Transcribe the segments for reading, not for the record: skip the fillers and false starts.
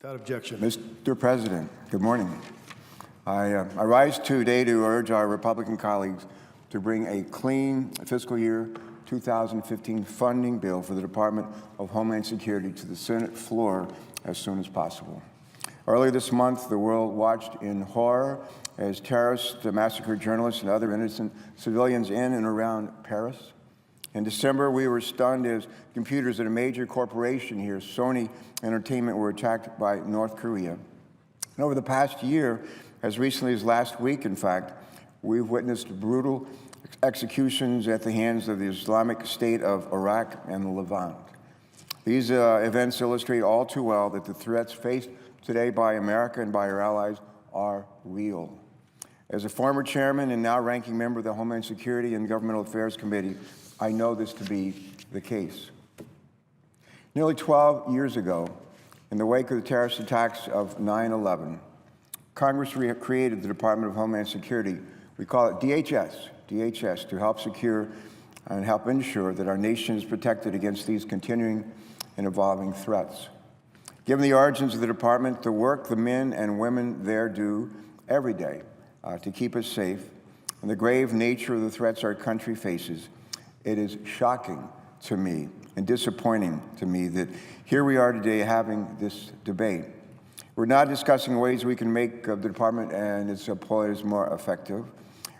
Without objection. Mr. President, good morning. I rise today to urge our Republican colleagues to bring a clean fiscal year 2015 funding bill for the Department of Homeland Security to the Senate floor as soon as possible. Earlier this month, the world watched in horror as terrorists massacred journalists and other innocent civilians in and around Paris. In December, we were stunned as computers at a major corporation here, Sony Entertainment, were attacked by North Korea. And over the past year, as recently as last week, in fact, we've witnessed brutal executions at the hands of the Islamic State of Iraq and the Levant. These events illustrate all too well that the threats faced today by America and by our allies are real. As a former chairman and now ranking member of the Homeland Security and Governmental Affairs Committee, I know this to be the case. Nearly 12 years ago, in the wake of the terrorist attacks of 9/11, Congress created the Department of Homeland Security. We call it DHS, to help secure and help ensure that our nation is protected against these continuing and evolving threats. Given the origins of the department, the work the men and women there do every day to keep us safe, and the grave nature of the threats our country faces, it is shocking to me and disappointing to me that here we are today having this debate. We're not discussing ways we can make the department and its employees more effective.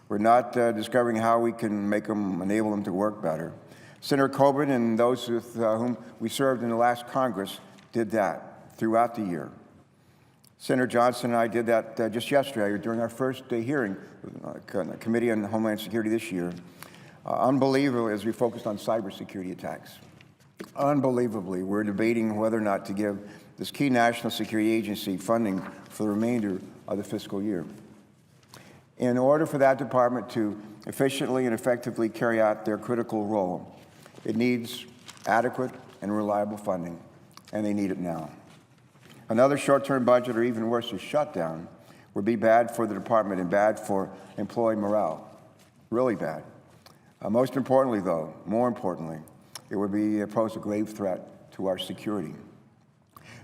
We're not discovering how we can enable them to work better. Senator Coburn and those with whom we served in the last Congress did that throughout the year. Senator Johnson and I did that just yesterday during our first hearing in the Committee on Homeland Security this year. Unbelievably, as we focused on cybersecurity attacks. Unbelievably, we're debating whether or not to give this key national security agency funding for the remainder of the fiscal year. In order for that department to efficiently and effectively carry out their critical role, it needs adequate and reliable funding, and they need it now. Another short-term budget, or even worse, a shutdown, would be bad for the department and bad for employee morale, really bad. Most importantly, though, more importantly, it would pose a grave threat to our security.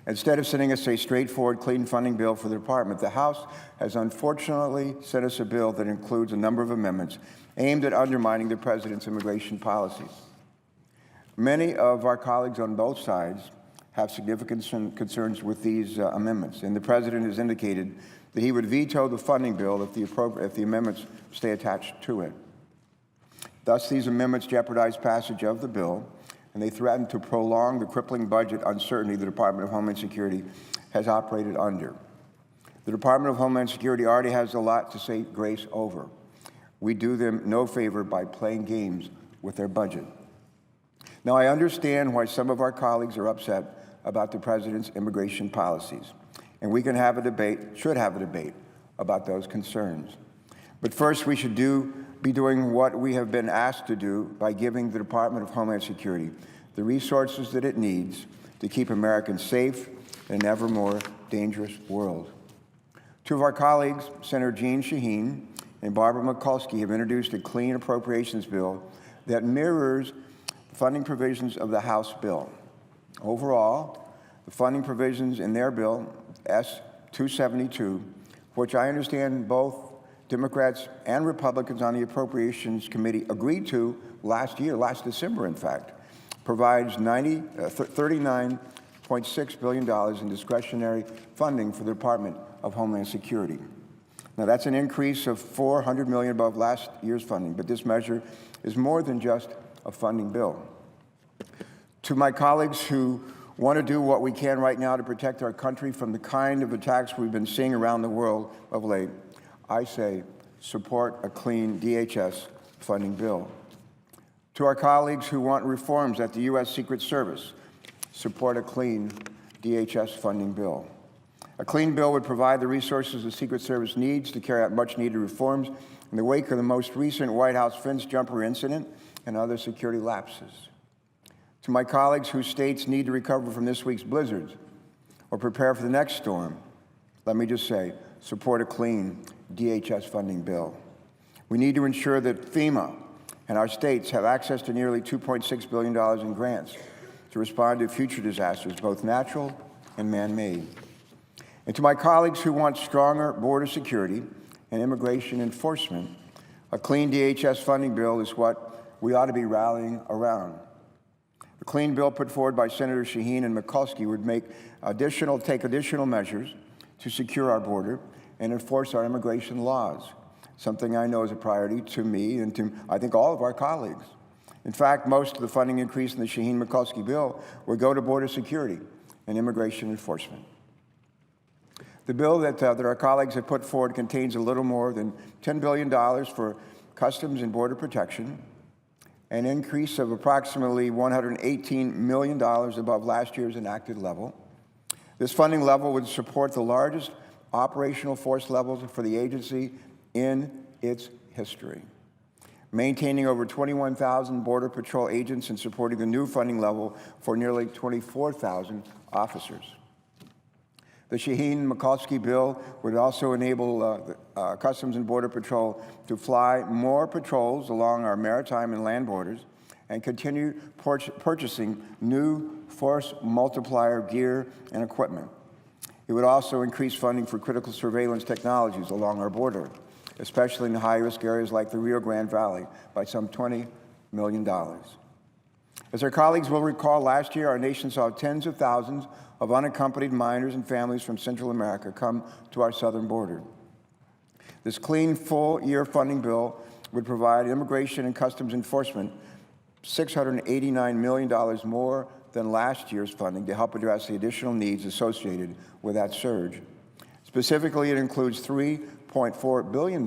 Instead of sending us a straightforward, clean funding bill for the department, the House has unfortunately sent us a bill that includes a number of amendments aimed at undermining the president's immigration policies. Many of our colleagues on both sides have significant concerns with these amendments, and the president has indicated that he would veto the funding bill if the amendments stay attached to it. Thus, these amendments jeopardize passage of the bill, and they threaten to prolong the crippling budget uncertainty the Department of Homeland Security has operated under. The Department of Homeland Security already has a lot to say grace over. We do them no favor by playing games with their budget. Now, I understand why some of our colleagues are upset about the president's immigration policies, and we can have a debate, should have a debate, about those concerns. But first, we should be doing what we have been asked to do by giving the Department of Homeland Security the resources that it needs to keep Americans safe in an ever more dangerous world. Two of our colleagues, Senator Jeanne Shaheen and Barbara Mikulski, have introduced a clean appropriations bill that mirrors the funding provisions of the House bill. Overall, the funding provisions in their bill, S-272, which I understand both Democrats and Republicans on the Appropriations Committee agreed to last December, in fact, provides $39.6 billion in discretionary funding for the Department of Homeland Security. Now, that's an increase of $400 million above last year's funding, but this measure is more than just a funding bill. To my colleagues who want to do what we can right now to protect our country from the kind of attacks we've been seeing around the world of late, I say support a clean DHS funding bill. To our colleagues who want reforms at the U.S. Secret Service, support a clean DHS funding bill. A clean bill would provide the resources the Secret Service needs to carry out much-needed reforms in the wake of the most recent White House fence jumper incident and other security lapses. To my colleagues whose states need to recover from this week's blizzards or prepare for the next storm, let me just say, support a clean DHS funding bill. We need to ensure that FEMA and our states have access to nearly $2.6 billion in grants to respond to future disasters, both natural and man-made. And to my colleagues who want stronger border security and immigration enforcement, a clean DHS funding bill is what we ought to be rallying around. The clean bill put forward by Senators Shaheen and Mikulski would take additional measures to secure our border and enforce our immigration laws, something I know is a priority to me and to, I think, all of our colleagues. In fact, most of the funding increase in the Shaheen-Mikulski bill would go to border security and immigration enforcement. The bill that our colleagues have put forward contains a little more than $10 billion for customs and border protection, an increase of approximately $118 million above last year's enacted level. This funding level would support the largest operational force levels for the agency in its history, maintaining over 21,000 Border Patrol agents and supporting the new funding level for nearly 24,000 officers. The Shaheen-Mikulski bill would also enable Customs and Border Patrol to fly more patrols along our maritime and land borders and continue purchasing new force multiplier gear and equipment. It would also increase funding for critical surveillance technologies along our border, especially in high-risk areas like the Rio Grande Valley, by some $20 million. As our colleagues will recall, last year our nation saw tens of thousands of unaccompanied minors and families from Central America come to our southern border. This clean, full-year funding bill would provide immigration and customs enforcement $689 million more than last year's funding to help address the additional needs associated with that surge. Specifically, it includes $3.4 billion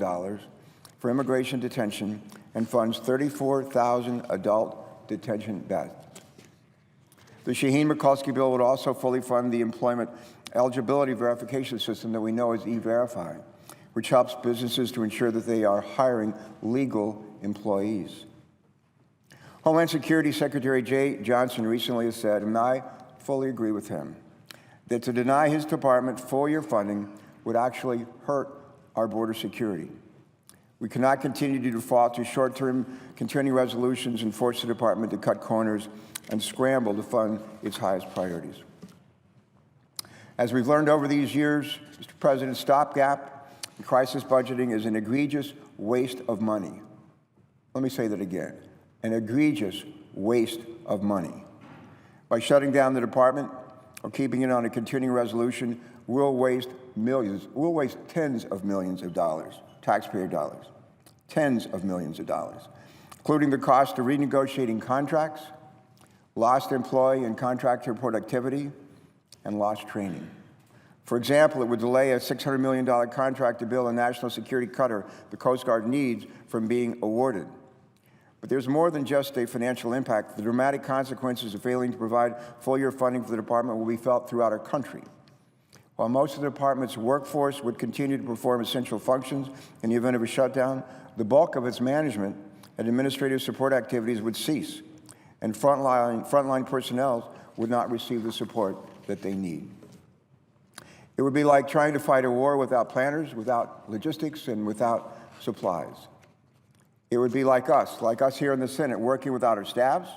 for immigration detention and funds 34,000 adult detention beds. The Shaheen-Mikulski bill would also fully fund the employment eligibility verification system that we know as E-Verify, which helps businesses to ensure that they are hiring legal employees. Homeland Security Secretary Jay Johnson recently has said, and I fully agree with him, that to deny his department full-year funding would actually hurt our border security. We cannot continue to default to short-term continuing resolutions and force the department to cut corners and scramble to fund its highest priorities. As we've learned over these years, Mr. President, stopgap and crisis budgeting is an egregious waste of money. Let me say that again, an egregious waste of money. By shutting down the department or keeping it on a continuing resolution, we'll waste tens of millions of dollars, taxpayer dollars, tens of millions of dollars, including the cost of renegotiating contracts, lost employee and contractor productivity, and lost training. For example, it would delay a $600 million contract to build a national security cutter the Coast Guard needs from being awarded. But there's more than just a financial impact. The dramatic consequences of failing to provide full-year funding for the department will be felt throughout our country. While most of the department's workforce would continue to perform essential functions in the event of a shutdown, the bulk of its management and administrative support activities would cease, and frontline personnel would not receive the support that they need. It would be like trying to fight a war without planners, without logistics, and without supplies. It would be like us here in the Senate, working without our staffs.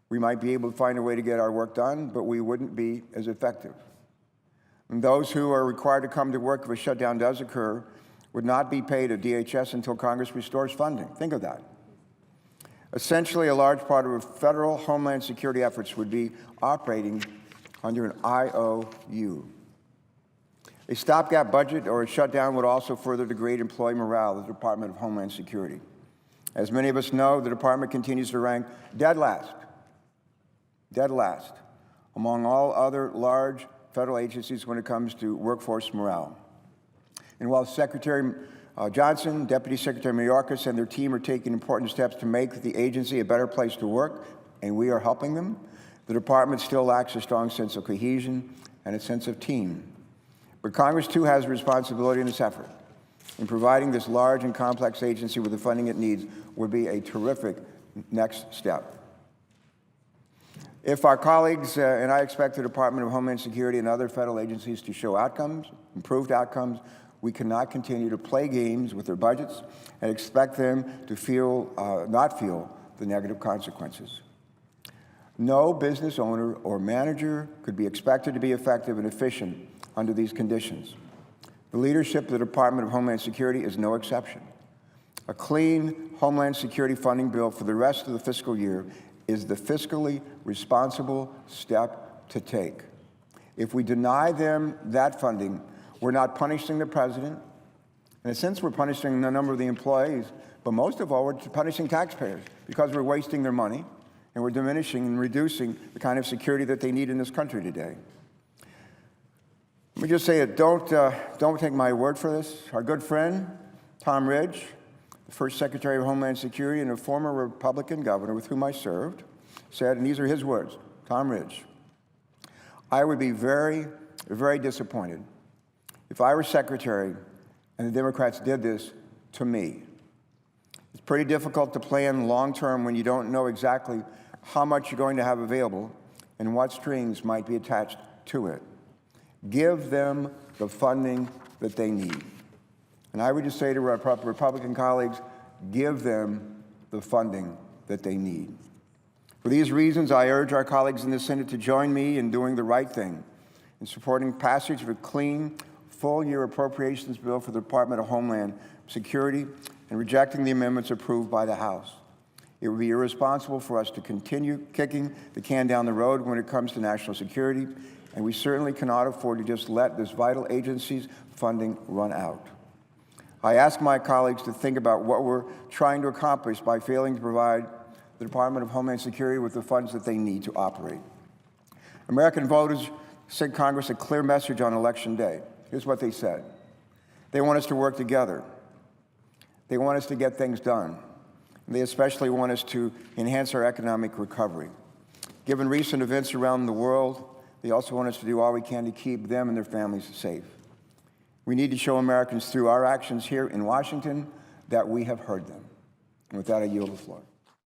We might be able to find a way to get our work done, but we wouldn't be as effective. And those who are required to come to work if a shutdown does occur would not be paid at DHS until Congress restores funding. Think of that. Essentially, a large part of federal Homeland Security efforts would be operating under an IOU. A stopgap budget or a shutdown would also further degrade employee morale at the Department of Homeland Security. As many of us know, the department continues to rank dead last among all other large federal agencies when it comes to workforce morale. And while Secretary Johnson, Deputy Secretary Mayorkas, and their team are taking important steps to make the agency a better place to work, and we are helping them, the department still lacks a strong sense of cohesion and a sense of team. But Congress, too, has a responsibility in this effort. In providing this large and complex agency with the funding it needs would be a terrific next step. If our colleagues, and I expect the Department of Homeland Security and other federal agencies to show outcomes, improved outcomes, we cannot continue to play games with their budgets and expect them to not feel the negative consequences. No business owner or manager could be expected to be effective and efficient under these conditions. The leadership of the Department of Homeland Security is no exception. A clean Homeland Security funding bill for the rest of the fiscal year is the fiscally responsible step to take. If we deny them that funding, we're not punishing the president. In a sense, we're punishing a number of the employees, but most of all, we're punishing taxpayers because we're wasting their money and we're diminishing and reducing the kind of security that they need in this country today. Let me just say it, don't take my word for this. Our good friend, Tom Ridge, the first Secretary of Homeland Security and a former Republican governor with whom I served, said, and these are his words, Tom Ridge, I would be very, very disappointed if I were Secretary and the Democrats did this to me. It's pretty difficult to plan long-term when you don't know exactly how much you're going to have available and what strings might be attached to it. Give them the funding that they need. And I would just say to our Republican colleagues, give them the funding that they need. For these reasons, I urge our colleagues in the Senate to join me in doing the right thing, in supporting passage of a clean, full-year appropriations bill for the Department of Homeland Security and rejecting the amendments approved by the House. It would be irresponsible for us to continue kicking the can down the road when it comes to national security, and we certainly cannot afford to just let this vital agency's funding run out. I ask my colleagues to think about what we're trying to accomplish by failing to provide the Department of Homeland Security with the funds that they need to operate. American voters sent Congress a clear message on Election Day. Here's what they said. They want us to work together. They want us to get things done. They especially want us to enhance our economic recovery. Given recent events around the world, they also want us to do all we can to keep them and their families safe. We need to show Americans through our actions here in Washington that we have heard them. And with that, I yield the floor.